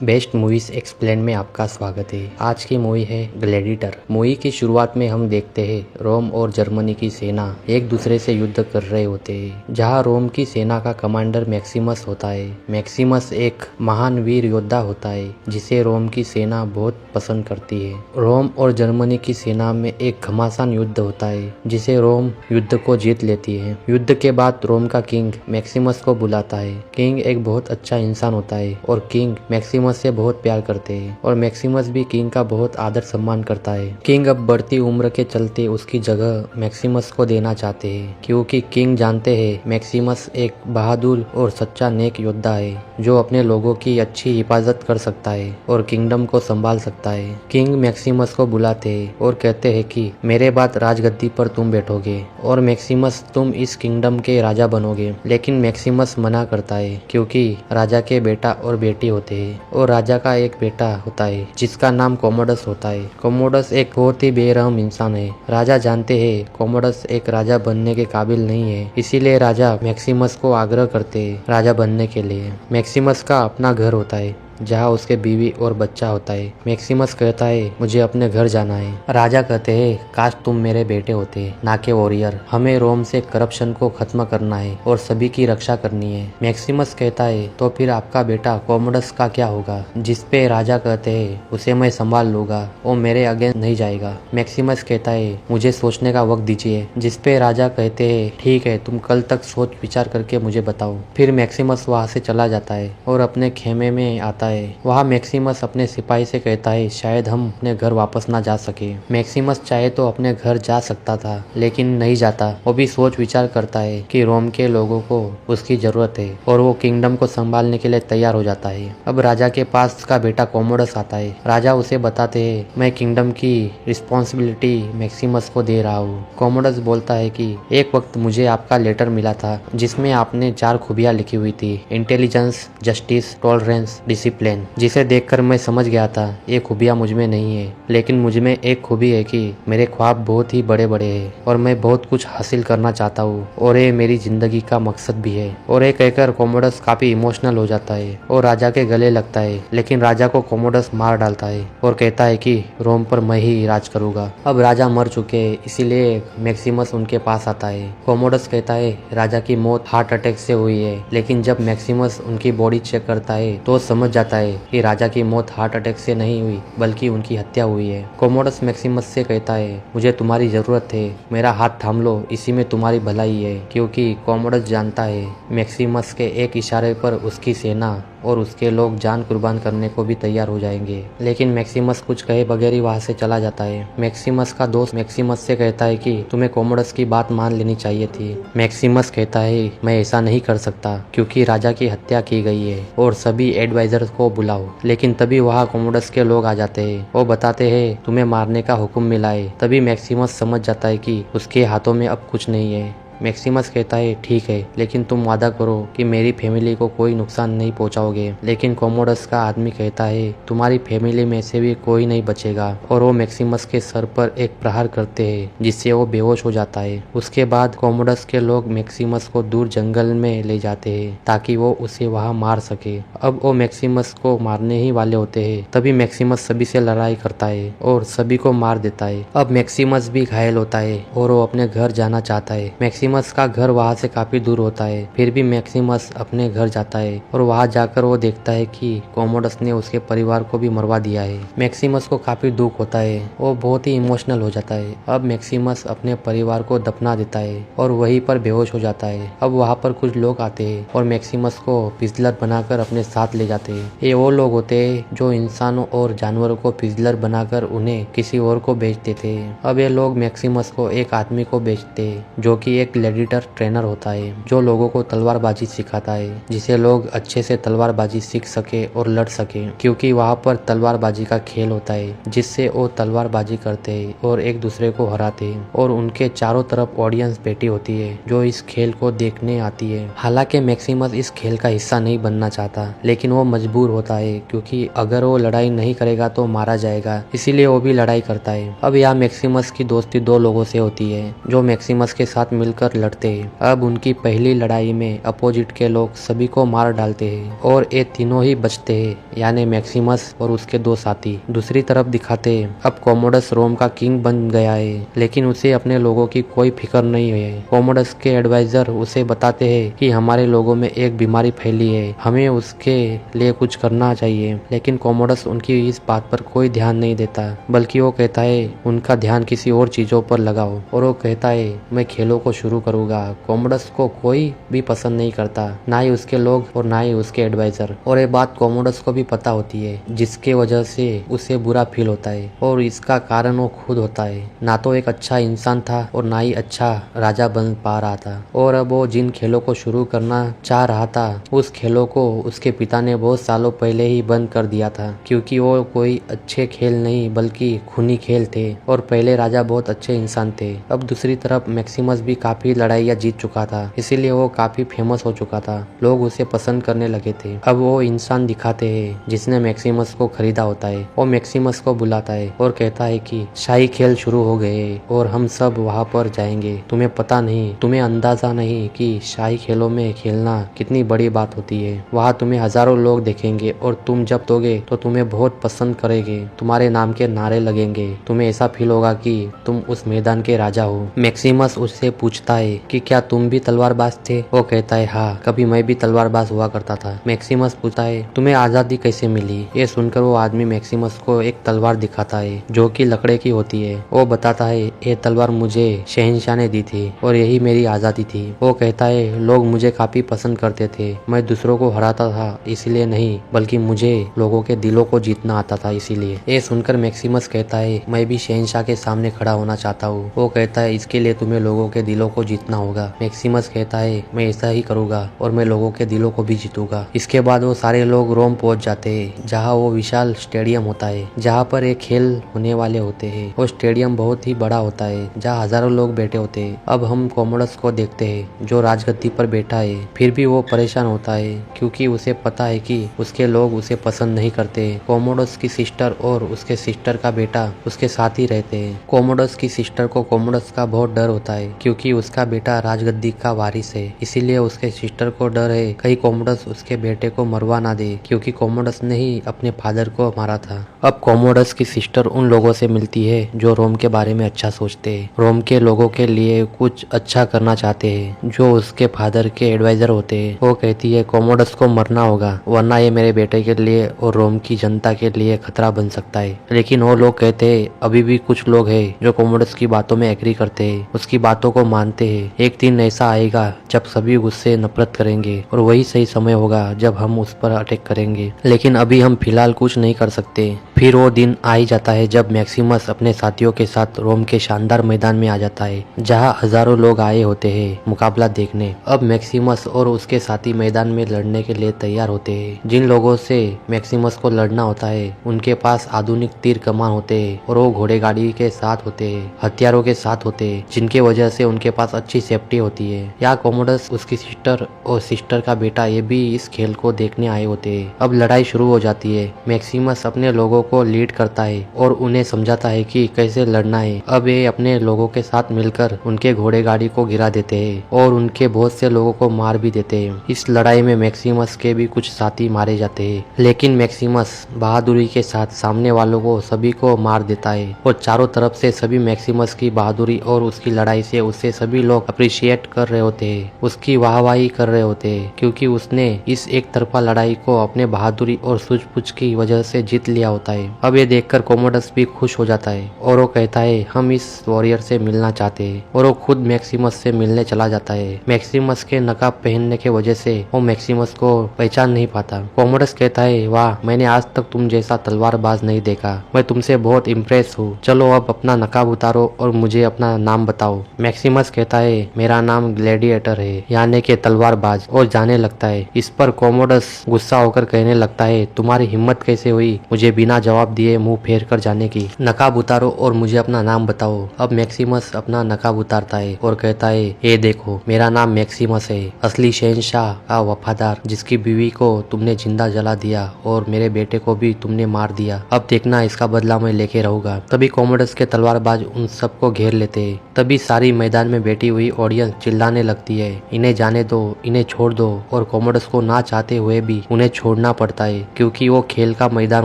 Best movies explain में आपका स्वागत है। आज की मूवी है ग्लैडिएटर। मूवी की शुरुआत में हम देखते हैं रोम और जर्मनी की सेना एक दूसरे से युद्ध कर रहे होते हैं। जहां रोम की सेना का कमांडर मैक्सिमस होता है। मैक्सिमस एक महान वीर योद्धा होता है जिसे रोम की सेना बहुत पसंद करती है। रोम और जर्मनी की सेना में एक घमासान युद्ध होता है जिसे रोम युद्ध को जीत लेती है। युद्ध के बाद रोम का किंग मैक्सिमस को बुलाता है। किंग एक बहुत अच्छा इंसान होता है और किंग मैक्सिमस से बहुत प्यार करते हैं और मैक्सिमस भी किंग का बहुत आदर सम्मान करता है। किंग अब बढ़ती उम्र के चलते उसकी जगह मैक्सिमस को देना चाहते हैं क्योंकि किंग जानते हैं मैक्सिमस एक बहादुर और सच्चा नेक योद्धा है जो अपने लोगों की अच्छी हिफाजत कर सकता है और किंगडम को संभाल सकता है। किंग मैक्सिमस को बुलाते हैं और कहते हैं कि मेरे बाद राजगद्दी पर तुम बैठोगे और मैक्सिमस तुम इस किंगडम के राजा बनोगे। लेकिन मैक्सिमस मना करता है क्योंकि राजा के बेटा और बेटी होते हैं और राजा का एक बेटा होता है जिसका नाम कोमोडस होता है। कोमोडस एक बहुत ही बेरहम इंसान है। राजा जानते हैं कोमोडस एक राजा बनने के काबिल नहीं है, इसीलिए राजा मैक्सिमस को आग्रह करते हैं राजा बनने के लिए। मैक्सिमस का अपना घर होता है जहाँ उसके बीवी और बच्चा होता है। मैक्सिमस कहता है मुझे अपने घर जाना है। राजा कहते हैं काश तुम मेरे बेटे होते ना कि वॉरियर। हमें रोम से करप्शन को खत्म करना है और सभी की रक्षा करनी है। मैक्सिमस कहता है तो फिर आपका बेटा कोमोडस का क्या होगा? जिस पे राजा कहते हैं उसे मैं संभाल लूंगा, वो मेरे अगेंस्ट नहीं जाएगा। मैक्सिमस कहता है मुझे सोचने का वक्त दीजिए। जिस पे राजा कहते हैं ठीक है, तुम कल तक सोच विचार करके मुझे बताओ। फिर मैक्सिमस वहाँ से चला जाता है और अपने खेमे में आता है। वहाँ मैक्सिमस अपने सिपाही से कहता है शायद हम अपने घर वापस ना जा सके। मैक्सिमस चाहे तो अपने घर जा सकता था लेकिन नहीं जाता। वो भी सोच विचार करता है कि रोम के लोगों को उसकी जरूरत है और वो किंगडम को संभालने के लिए तैयार हो जाता है। अब राजा के पास उसका बेटा कोमोडस आता है। राजा उसे बताते है मैं किंगडम की रिस्पॉन्सिबिलिटी मैक्सिमस को दे रहा हूँ। कोमोडस बोलता है कि एक वक्त मुझे आपका लेटर मिला था जिसमें आपने 4 खूबियां लिखी हुई थी, इंटेलिजेंस, जस्टिस, टॉलरेंस, डिसिप्लिन, जिसे देखकर मैं समझ गया था ये खूबियां मुझ में नहीं है। लेकिन मुझ में एक खूबी है कि मेरे ख्वाब बहुत ही बड़े बड़े हैं और मैं बहुत कुछ हासिल करना चाहता हूँ और ये मेरी जिंदगी का मकसद भी है। और ये कहकर कोमोडस काफी इमोशनल हो जाता है और राजा के गले लगता है। लेकिन राजा को कोमोडस मार डालता है और कहता है कि रोम पर मैं ही राज करूंगा। अब राजा मर चुके हैं इसीलिए मैक्सिमस उनके पास आता है। कोमोडस कहता है राजा की मौत हार्ट अटैक से हुई है। लेकिन जब मैक्सिमस उनकी बॉडी चेक करता है तो समझ जाता है कि राजा की मौत हार्ट अटैक से नहीं हुई बल्कि उनकी हत्या हुई है। कोमोडस मैक्सिमस से कहता है मुझे तुम्हारी जरूरत है, मेरा हाथ थाम लो, इसी में तुम्हारी भलाई है। क्योंकि कोमोडस जानता है मैक्सिमस के एक इशारे पर उसकी सेना और उसके लोग जान कुर्बान करने को भी तैयार हो जाएंगे। लेकिन मैक्सिमस कुछ कहे बगैर ही वहाँ से चला जाता है। मैक्सिमस का दोस्त मैक्सिमस से कहता है कि तुम्हें कोमोडस की बात मान लेनी चाहिए थी। मैक्सिमस कहता है मैं ऐसा नहीं कर सकता क्योंकि राजा की हत्या की गई है और सभी एडवाइजर्स को बुलाओ। लेकिन तभी वहाँ कोमोडस के लोग आ जाते हैं। वो बताते हैं तुम्हें मारने का हुक्म मिला है। तभी मैक्सिमस समझ जाता है कि उसके हाथों में अब कुछ नहीं है। मैक्सिमस कहता है ठीक है, लेकिन तुम वादा करो कि मेरी फैमिली को कोई नुकसान नहीं पहुंचाओगे। लेकिन कोमोडस का आदमी कहता है तुम्हारी फैमिली में से भी कोई नहीं बचेगा। और वो मैक्सिमस के सर पर एक प्रहार करते हैं जिससे वो बेहोश हो जाता है। उसके बाद कोमोडस के लोग मैक्सिमस को दूर जंगल में ले जाते हैं ताकि वो उसे वहाँ मार सके। अब वो मैक्सिमस को मारने ही वाले होते हैं तभी मैक्सिमस सभी से लड़ाई करता है और सभी को मार देता है। अब मैक्सिमस भी घायल होता है और वो अपने घर जाना चाहता है। मैक्सिमस का घर वहाँ से काफी दूर होता है। फिर भी मैक्सिमस अपने घर जाता है और वहाँ जाकर वो देखता है कि कोमोडस ने उसके परिवार को भी मरवा दिया है। मैक्सिमस को काफी दुख होता है, वो बहुत ही इमोशनल हो जाता है। अब मैक्सिमस अपने परिवार को दफना देता है और वहीं पर बेहोश हो जाता है। अब वहाँ पर कुछ लोग आते हैं और मैक्सिमस को पिजलर बनाकर अपने साथ ले जाते हैं। ये वो लोग होते हैं जो इंसानों और जानवरों को पिजलर बनाकर उन्हें किसी और को बेच देते हैं। अब ये लोग मैक्सिमस को एक आदमी को बेचते हैं जो कि एक ग्लैडिएटर ट्रेनर होता है जो लोगों को तलवारबाजी सिखाता है जिसे लोग अच्छे से तलवारबाजी सीख सके और लड़ सके। क्योंकि वहाँ पर तलवारबाजी का खेल होता है जिससे वो तलवारबाजी करते हैं और एक दूसरे को हराते हैं और उनके चारों तरफ ऑडियंस बैठी होती है जो इस खेल को देखने आती है। हालांकि मैक्सिमस इस खेल का हिस्सा नहीं बनना चाहता लेकिन वो मजबूर होता है क्योंकि अगर वो लड़ाई नहीं करेगा तो मारा जाएगा, इसीलिए वो भी लड़ाई करता है। अब यहाँ मैक्सिमस की दोस्ती 2 लोगों से होती है जो मैक्सिमस के साथ मिलकर मिलकर लड़ते हैं। अब उनकी पहली लड़ाई में अपोजिट के लोग सभी को मार डालते हैं और ये तीनों ही बचते हैं, यानी मैक्सिमस और उसके दो साथी। दूसरी तरफ दिखाते हैं अब कोमोडस रोम का किंग बन गया है, लेकिन उसे अपने लोगों की कोई फिक्र नहीं है। कोमोडस के एडवाइजर उसे बताते हैं कि हमारे लोगों में एक बीमारी फैली है, हमें उसके लिए कुछ करना चाहिए। लेकिन कोमोडस उनकी इस बात पर कोई ध्यान नहीं देता, बल्कि वो कहता है उनका ध्यान किसी और चीजों पर लगाओ। और वो कहता है मैं खेलों को शुरू करूंगा। कोमोडस को कोई भी पसंद नहीं करता, ना ही उसके लोग और ना ही उसके एडवाइजर। और ये बात कोमोडस को भी पता होती है, जिसके वजह से उसे बुरा फील होता है और इसका कारण वो खुद होता है। ना तो एक अच्छा इंसान था और ना ही अच्छा राजा बन पा रहा था। और अब वो जिन खेलों को शुरू करना चाह रहा था, उस खेलों को उसके पिता ने बहुत सालों पहले ही बंद कर दिया था, क्योंकि वो कोई अच्छे खेल नहीं बल्कि खूनी खेल थे और पहले राजा बहुत अच्छे इंसान थे। अब दूसरी तरफ मैक्सिमस भी काफी लड़ाइयाँ जीत चुका था, इसीलिए वो काफी फेमस हो चुका था, लोग उसे पसंद करने लगे थे। अब वो इंसान दिखाते हैं जिसने मैक्सिमस को खरीदा होता है। वो मैक्सिमस को बुलाता है और कहता है कि शाही खेल शुरू हो गए और हम सब वहाँ पर जाएंगे। तुम्हें पता नहीं, तुम्हें अंदाजा नहीं कि शाही खेलों में खेलना कितनी बड़ी बात होती है। वहाँ तुम्हें हजारों लोग देखेंगे और तुम जब दोगे तो तुम्हें बहुत पसंद करेंगे, तुम्हारे नाम के नारे लगेंगे, तुम्हें ऐसा फील होगा कि तुम उस मैदान के राजा हो। मैक्सिमस उससे पूछता है कि क्या तुम भी तलवारबाज थे? वो कहता है हाँ, कभी मैं भी तलवारबाज हुआ करता था। मैक्सिमस पूछता है तुम्हें आजादी कैसे मिली? ये सुनकर वो आदमी मैक्सिमस को एक तलवार दिखाता है जो कि लकड़े की होती है। वो बताता है ये तलवार मुझे शहंशाह ने दी थी और यही मेरी आजादी थी। वो कहता है लोग मुझे काफी पसंद करते थे, मैं दूसरों को हराता था इसलिए नहीं, बल्कि मुझे लोगों के दिलों को जीतना आता था इसीलिए। ये सुनकर मैक्सिमस कहता है मैं भी शहंशाह के सामने खड़ा होना चाहता हूँ। वो कहता है इसके लिए तुम्हें लोगों के दिलों को जीतना होगा। मैक्सिमस कहता है मैं ऐसा ही करूंगा और मैं लोगों के दिलों को भी जीतूंगा। इसके बाद वो सारे लोग रोम पहुंच जाते हैं, जहाँ वो विशाल स्टेडियम होता है जहाँ पर एक खेल होने वाले होते हैं। वो स्टेडियम बहुत ही बड़ा होता है जहाँ हजारों लोग बैठे होते हैं। अब हम कोमोडस को देखते हैं जो राजगद्दी पर बैठा है, फिर भी वो परेशान होता है क्योंकि उसे पता है कि उसके लोग उसे पसंद नहीं करते। कोमोडस की सिस्टर और उसके सिस्टर का बेटा उसके साथ ही रहते हैं। कोमोडस की सिस्टर को कोमोडस का बहुत डर होता है क्योंकि उसका बेटा राजगद्दी का वारिस है, इसीलिए उसके सिस्टर को डर है कहीं कोमोडस उसके बेटे को मरवा ना दे, क्योंकि कोमोडस ने ही अपने फादर को मारा था। अब कोमोडस की सिस्टर उन लोगों से मिलती है जो रोम के बारे में अच्छा सोचते हैं, रोम के लोगों के लिए कुछ अच्छा करना चाहते हैं, जो उसके फादर के एडवाइजर होते हैं। वो कहती है कोमोडस को मरना होगा, वरना ये मेरे बेटे के लिए और रोम की जनता के लिए खतरा बन सकता है। लेकिन वो लोग कहते हैं अभी भी कुछ लोग हैं जो कोमोडस की बातों में एग्री करते हैं, उसकी बातों को मानते हैं। एक दिन ऐसा आएगा जब सभी उससे नफरत करेंगे और वही सही समय होगा जब हम उस पर अटैक करेंगे, लेकिन अभी हम फिलहाल कुछ नहीं कर सकते। फिर वो दिन आ ही जाता है जब मैक्सिमस अपने साथियों के साथ रोम के शानदार मैदान में आ जाता है, जहाँ हजारों लोग आए होते हैं मुकाबला देखने। अब मैक्सिमस और उसके साथी मैदान में लड़ने के लिए तैयार होते हैं। जिन लोगों से मैक्सिमस को लड़ना होता है उनके पास आधुनिक तीर कमान होते हैं और वो घोड़े गाड़ी के साथ होते हैं, हथियारों के साथ होते हैं, जिनके वजह से उनके पास अच्छी सेफ्टी होती है। यहाँ कोमोडस, उसकी सिस्टर और सिस्टर का बेटा ये भी इस खेल को देखने आए होते हैं। अब लड़ाई शुरू हो जाती है। मैक्सिमस अपने लोगों को लीड करता है और उन्हें समझाता है कि कैसे लड़ना है। अब ये अपने लोगों के साथ मिलकर उनके घोड़े गाड़ी को गिरा देते हैं और उनके बहुत से लोगों को मार भी देते हैं। इस लड़ाई में मैक्सिमस के भी कुछ साथी मारे जाते हैं, लेकिन मैक्सिमस बहादुरी के साथ सामने वालों को सभी को मार देता है और चारों तरफ से सभी मैक्सिमस की बहादुरी और उसकी लड़ाई से उसे सभी लोग अप्रिशिएट कर रहे होते हैं, उसकी वाहवाही कर रहे होते हैं, क्योंकि उसने इस एक तरफा लड़ाई को अपने बहादुरी और सूझबूझ की वजह से जीत लिया होता है। अब ये देखकर कोमोडस भी खुश हो जाता है और वो कहता है हम इस वॉरियर से मिलना चाहते हैं, और वो खुद मैक्सिमस से मिलने चला जाता है। मैक्सिमस के नकाब पहनने के वजह से वो मैक्सिमस को पहचान नहीं पाता। कोमोडस कहता है वाह, मैंने आज तक तुम जैसा तलवारबाज नहीं देखा, मैं तुमसे बहुत इम्प्रेस हूँ। चलो अब अपना नकाब उतारो और मुझे अपना नाम बताओ। मैक्सिमस कहता है मेरा नाम ग्लैडिएटर है, यानी के तलवारबाज, और जाने लगता है। इस पर कोमोडस गुस्सा होकर कहने लगता है तुम्हारी हिम्मत कैसे हुई मुझे बिना जवाब दिए मुंह फेर कर जाने की? नकाब उतारो और मुझे अपना नाम बताओ। अब मैक्सिमस अपना नकाब उतारता है और कहता है ये देखो, मेरा नाम मैक्सिमस है, असली शहंशाह का वफादार, जिसकी बीवी को तुमने जिंदा जला दिया और मेरे बेटे को भी तुमने मार दिया। अब देखना इसका बदला मैं लेके रहूंगा। तभी कोमोडस के तलवारबाज उन सबको घेर लेते हैं। तभी सारी मैदान में बैठी हुई ऑडियंस चिल्लाने लगती है, इन्हें जाने दो, इन्हें छोड़ दो। और कॉमोडस को ना चाहते हुए भी उन्हें छोड़ना पड़ता है क्योंकि वो खेल का मैदान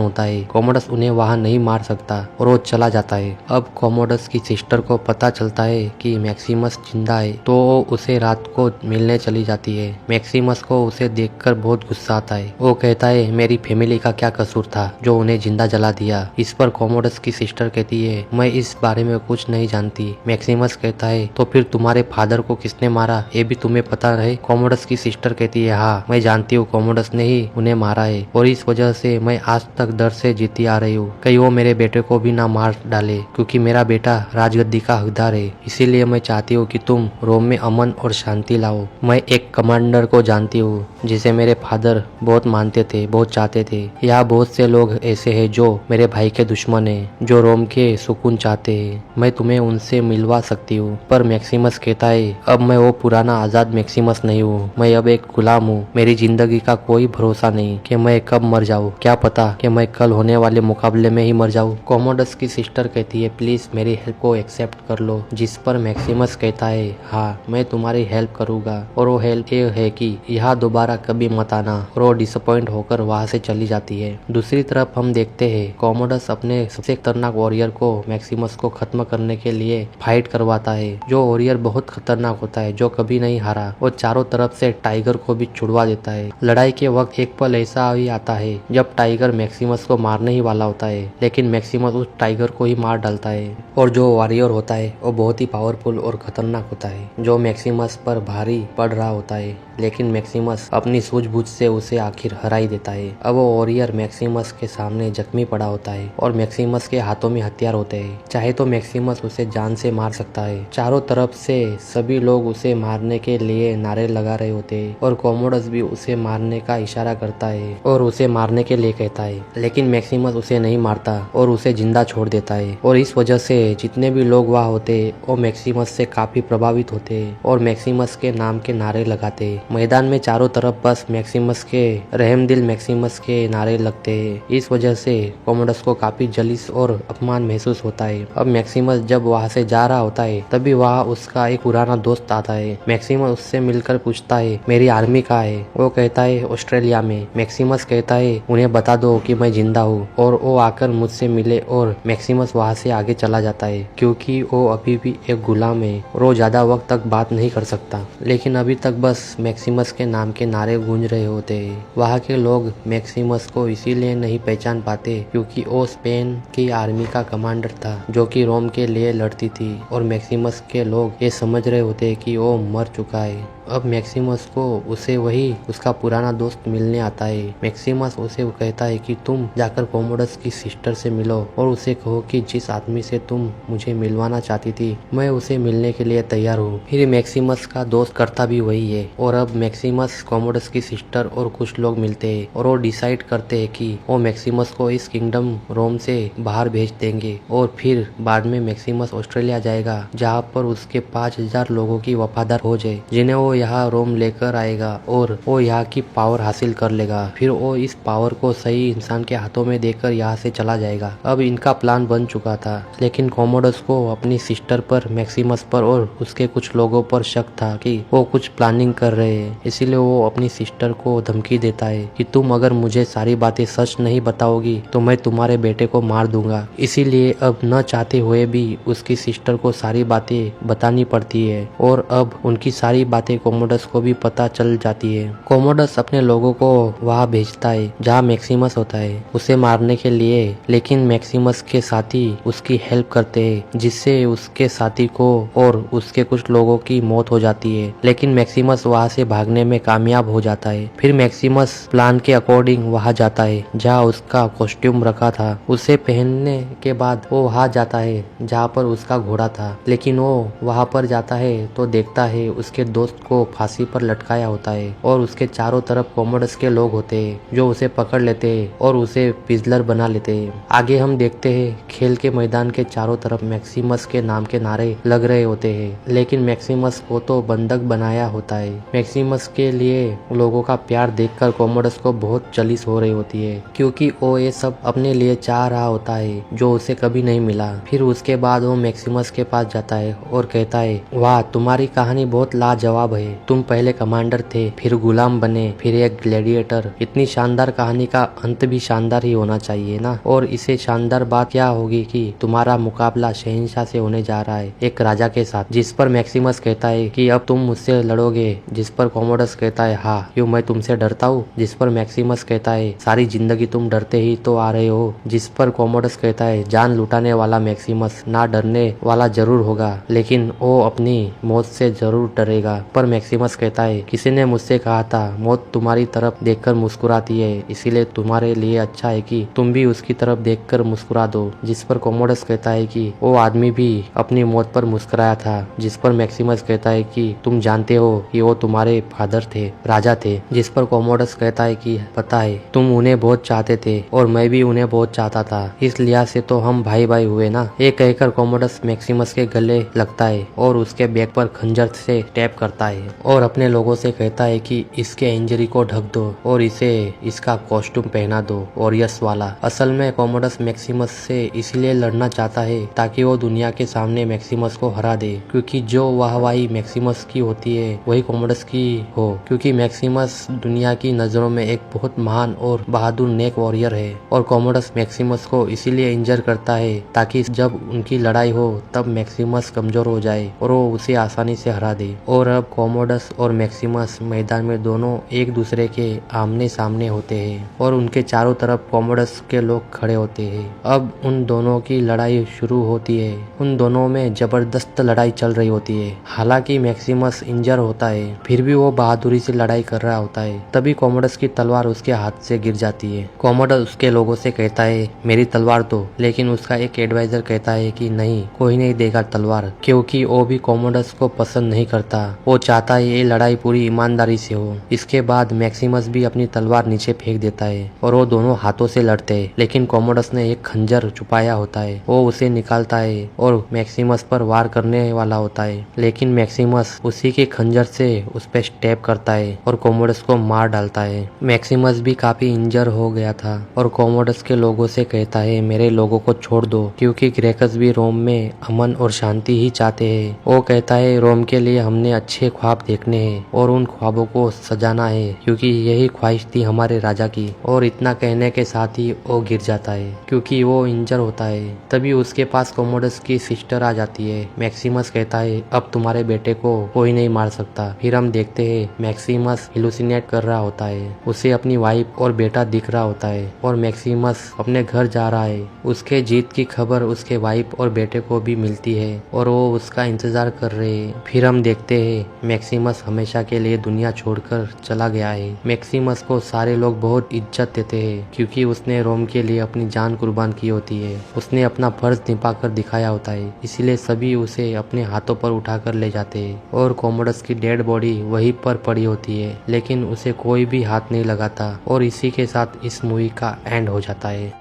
होता है। कॉमोडस उन्हें वहाँ नहीं मार सकता और वो चला जाता है। अब कॉमोडस की सिस्टर को पता चलता है कि मैक्सिमस जिंदा है, तो वो उसे रात को मिलने चली जाती है। मैक्सिमस को उसे देखकर बहुत गुस्सा आता है। वो कहता है मेरी फैमिली का क्या कसूर था जो उन्हें जिंदा जला दिया। इस पर कॉमोडस की सिस्टर कहती है मैं इस बारे में कुछ नहीं जानती। मैक्सिमस कहता है तो फिर तुम्हारे फादर को किसने मारा ये भी तुम्हें पता है। कॉमोडस की सिस्टर कहती है हाँ मैं जानती हूँ, कॉमोडस ने ही उन्हें मारा है और इस वजह से मैं आज तक डर से जीती आ रही हूँ कहीं वो मेरे बेटे को भी ना मार डाले, क्योंकि मेरा बेटा राजगद्दी का हकदार है। इसीलिए मैं चाहती हूँ कि तुम रोम में अमन और शांति लाओ। मैं एक कमांडर को जानती हूँ जिसे मेरे फादर बहुत मानते थे, बहुत चाहते थे। यहाँ बहुत से लोग ऐसे हैं जो मेरे भाई के दुश्मन हैं, जो रोम के सुकून चाहते हैं। मैं तुम्हें उनसे मिलवा सकती हूँ। पर मैक्सिमस कहता है अब मैं वो पुराना आजाद मैक्सिमस नहीं हूँ, मैं अब एक गुलाम हूँ। मेरी जिंदगी का कोई भरोसा नहीं कि मैं कब मर जाऊँ, क्या पता कि मैं कल होने वाले मुकाबले में ही मर जाऊँ। कॉमोडस की सिस्टर कहती है प्लीज मेरी हेल्प को एक्सेप्ट कर लो। जिस पर मैक्सिमस कहता है हाँ मैं तुम्हारी हेल्प करूंगा और वो हेल्प ये है कि यहाँ दोबारा कभी मत आना। और वो डिसअपॉइंट होकर वहाँ से चली जाती है। दूसरी तरफ हम देखते हैं कॉमोडस अपने सबसे खतरनाक वॉरियर को मैक्सिमस को खत्म करने के लिए फाइट करवाता है। जो वॉरियर बहुत खतरनाक होता है, जो कभी नहीं हारा, वो चारों तरफ से टाइगर को भी छुड़वा देता है। लड़ाई के वक्त एक पल ऐसा भी आता है जब टाइगर मैक्सिमस को मारने ही वाला होता है, लेकिन मैक्सिमस उस टाइगर को ही मार डालता है। और जो वॉरियर होता है वो बहुत ही पावरफुल और खतरनाक होता है, जो मैक्सिमस पर भारी पड़ रहा होता है, लेकिन मैक्सिमस अपनी सूझबूझ से उसे आखिर हरा ही देता है। अब वो वॉरियर मैक्सिमस के सामने जख्मी पड़ा होता है और मैक्सिमस के हाथों में हथियार होते हैं। चाहे तो मैक्सिमस उसे जान से मार सकता है। चारों तरफ से सभी लोग उसे मारने के लिए नारे लगा रहे होते हैं और कॉमोडस भी उसे मारने का इशारा करता है और उसे मारने के लिए कहता है, लेकिन मैक्सिमस उसे नहीं मारता और उसे जिंदा छोड़ देता है। और इस वजह से जितने भी लोग वहाँ होते हैं वो मैक्सिमस से काफी प्रभावित होते हैं और मैक्सिमस के नाम के नारे लगाते हैं। मैदान में चारों तरफ बस मैक्सिमस के रहमदिल मैक्सिमस के नारे लगते हैं। इस वजह से कॉमोडस को काफी जलिस और अपमान महसूस होता है। अब मैक्सिमस जब वहाँ से जा रहा होता है तभी वहाँ उसका एक पुराना दोस्त आता है। मैक्सिमस उससे मिलकर पूछता है मेरी आर्मी कहाँ है। वो कहता है ऑस्ट्रेलिया में। मैक्सिमस कहता है उन्हें बता दो कि मैं जिंदा हूँ और वो आकर मुझसे मिले। और मैक्सिमस वहाँ से आगे चला जाता है क्योंकि वो अभी भी एक गुलाम है और वो ज्यादा वक्त तक बात नहीं कर सकता। लेकिन अभी तक बस मैक्सिमस के नाम के नारे गूंज रहे होते हैं। वहाँ के लोग मैक्सिमस को इसीलिए नहीं पहचान पाते क्योंकि वो स्पेन की आर्मी का कमांडर था जो कि रोम के लिए लड़ती थी और मैक्सिमस के लोग ये समझ रहे होते कि वो मर चुका है। अब मैक्सिमस को उसे वही उसका पुराना दोस्त मिलने आता है। मैक्सिमस उसे कहता है कि तुम जाकर कॉमोडस की सिस्टर से मिलो और उसे कहो कि जिस आदमी से तुम मुझे मिलवाना चाहती थी मैं उसे मिलने के लिए तैयार हूँ। फिर मैक्सिमस का दोस्त करता भी वही है और अब मैक्सिमस कॉमोडस की सिस्टर और कुछ लोग मिलते हैं और वो डिसाइड करते हैं कि वो मैक्सिमस को इस किंगडम रोम से बाहर भेज देंगे और फिर बाद में मैक्सिमस ऑस्ट्रेलिया जाएगा जहाँ पर उसके 5000 लोगों की वफादार हो जाए जिन्हें वो यहाँ रोम लेकर आएगा और वो यहाँ की पावर हासिल कर लेगा। फिर वो इस पावर को सही इंसान के हाथों में देकर यहाँ से चला जाएगा। अब इनका प्लान बन चुका था लेकिन कॉमोडस को अपनी सिस्टर पर, मैक्सिमस पर और उसके कुछ लोगों पर शक था कि वो कुछ प्लानिंग कर रहे हैं। इसीलिए वो अपनी सिस्टर को धमकी देता है कि तुम अगर मुझे सारी बातें सच नहीं बताओगी तो मैं तुम्हारे बेटे को मार दूंगा। इसीलिए अब न चाहते हुए भी उसकी सिस्टर को सारी बातें बतानी पड़ती है और अब उनकी सारी बातें कॉमोडस को भी पता चल जाती है। कॉमोडस अपने लोगों को वहाँ भेजता है जहाँ मैक्सिमस होता है उसे मारने के लिए, लेकिन मैक्सिमस के साथी उसकी हेल्प करते हैं जिससे उसके साथी को और उसके कुछ लोगों की मौत हो जाती है। लेकिन मैक्सिमस वहाँ से भागने में कामयाब हो जाता है। फिर मैक्सिमस प्लान के अकॉर्डिंग वहाँ जाता है जहाँ उसका कॉस्ट्यूम रखा था। उसे पहनने के बाद वो वहाँ जाता है जहाँ पर उसका घोड़ा था, लेकिन वो वहाँ पर जाता है तो देखता है उसके दोस्त को को फांसी पर लटकाया होता है और उसके चारों तरफ कॉमोडस के लोग होते हैं जो उसे पकड़ लेते हैं और उसे पिजलर बना लेते हैं। आगे हम देखते हैं खेल के मैदान के चारों तरफ मैक्सिमस के नाम के नारे लग रहे होते हैं, लेकिन मैक्सिमस को तो बंधक बनाया होता है। मैक्सिमस के लिए लोगों का प्यार देखकर कॉमोडस को बहुत जलिस हो रही होती है, क्योंकि वो ये सब अपने लिए चाह रहा होता है जो उसे कभी नहीं मिला। फिर उसके बाद वो मैक्सिमस के पास जाता है और कहता है, वाह, तुम्हारी कहानी बहुत लाजवाब है। तुम पहले कमांडर थे, फिर गुलाम बने, फिर एक ग्लैडिएटर। इतनी शानदार कहानी का अंत भी शानदार ही होना चाहिए ना। और इसे शानदार बात क्या होगी कि तुम्हारा मुकाबला शहंशाह से होने जा रहा है, एक राजा के साथ। जिस पर मैक्सिमस कहता है कि अब तुम मुझसे लड़ोगे, जिस पर कॉमोडस कहता है, हाँ, क्यों मैं तुमसे डरता हूँ। जिस पर मैक्सिमस कहता है, सारी जिंदगी तुम डरते ही तो आ रहे हो। जिस पर कॉमोडस कहता है, जान लुटाने वाला मैक्सिमस ना डरने वाला जरूर होगा, लेकिन वो अपनी मौत से जरूर डरेगा। पर मैक्सिमस कहता है, किसी ने मुझसे कहा था मौत तुम्हारी तरफ देखकर मुस्कुराती है, इसीलिए तुम्हारे लिए अच्छा है कि तुम भी उसकी तरफ देखकर मुस्कुरा दो। जिस पर कॉमोडस कहता है कि वो आदमी भी अपनी मौत पर मुस्कुराया था। जिस पर मैक्सिमस कहता है कि तुम जानते हो कि वो तुम्हारे फादर थे, राजा थे। जिस पर कॉमोडस कहता है कि पता है, तुम उन्हें बहुत चाहते थे और मैं भी उन्हें बहुत चाहता था, इस लिहाज से तो हम भाई भाई हुए ना। ये कहकर कॉमोडस मैक्सिमस के गले लगता है और उसके बैक पर खंजर से टैप करता है और अपने लोगों से कहता है कि इसके इंजरी को ढक दो और इसे इसका कॉस्ट्यूम पहना दो, वॉरियर्स वाला। असल में कॉमोडस मैक्सिमस से इसलिए लड़ना चाहता है ताकि वो दुनिया के सामने मैक्सिमस को हरा दे, क्योंकि जो वाहवाही मैक्सिमस की होती है वही कॉमोडस की हो, क्योंकि मैक्सिमस दुनिया की नजरों में एक बहुत महान और बहादुर नेक वॉरियर है। और कॉमोडस मैक्सिमस को इसीलिए इंजर करता है ताकि जब उनकी लड़ाई हो तब मैक्सिमस कमजोर हो जाए और वो उसे आसानी से हरा दे। और अब कॉमोडस और मैक्सिमस मैदान में दोनों एक दूसरे के आमने सामने होते हैं और उनके चारों तरफ कॉमोडस के लोग खड़े होते हैं। अब उन दोनों की लड़ाई शुरू होती है। उन दोनों में जबरदस्त लड़ाई चल रही होती है। हालांकि मैक्सिमस इंजर होता है, फिर भी वो बहादुरी से लड़ाई कर रहा होता है। तभी कॉमोडस की तलवार उसके हाथ से गिर जाती है। कॉमोडस उसके लोगों से कहता है, मेरी तलवार दो, लेकिन उसका एक एडवाइजर कहता है कि नहीं, कोई नहीं देगा तलवार, क्योंकि वो भी कॉमोडस को पसंद नहीं करता। वो चाहता है ये लड़ाई पूरी ईमानदारी से हो। इसके बाद मैक्सिमस भी अपनी तलवार नीचे फेंक देता है और वो दोनों हाथों से लड़ते हैं, लेकिन कॉमोडस ने एक खंजर छुपाया होता है। वो उसे निकालता है और मैक्सिमस पर वार करने वाला होता है, लेकिन मैक्सिमस उसी के खंजर से उस पर स्टैब करता है और कॉमोडस को मार डालता है। मैक्सिमस भी काफी इंजर हो गया था और कॉमोडस के लोगों से कहता है, मेरे लोगों को छोड़ दो, क्योंकि ग्रेकस भी रोम में अमन और शांति ही चाहते हैं। वो कहता है, रोम के लिए हमने अच्छे ख्वाब देखने हैं और उन ख्वाबों को सजाना है, क्योंकि यही ख्वाहिश थी हमारे राजा की। और इतना कहने के साथ ही वो गिर जाता है क्योंकि वो इंजर होता है। तभी उसके पास कॉमोडस की सिस्टर आ जाती है। मैक्सिमस कहता है, अब तुम्हारे बेटे को कोई नहीं मार सकता। फिर हम देखते हैं मैक्सिमस हेलुसिनेट कर रहा होता है। उसे अपनी वाइफ और बेटा दिख रहा होता है और मैक्सिमस अपने घर जा रहा है। उसके जीत की खबर उसके वाइफ और बेटे को भी मिलती है और वो उसका इंतजार कर रहे हैं। फिर हम देखते हैं मैक्सिमस हमेशा के लिए दुनिया छोड़कर चला गया है। मैक्सिमस को सारे लोग बहुत इज्जत देते हैं क्योंकि उसने रोम के लिए अपनी जान कुर्बान की होती है। उसने अपना फर्ज निभा कर दिखाया होता है, इसीलिए सभी उसे अपने हाथों पर उठाकर ले जाते हैं और कॉमोडस की डेड बॉडी वहीं पर पड़ी होती है, लेकिन उसे कोई भी हाथ नहीं लगाता। और इसी के साथ इस मूवी का एंड हो जाता है।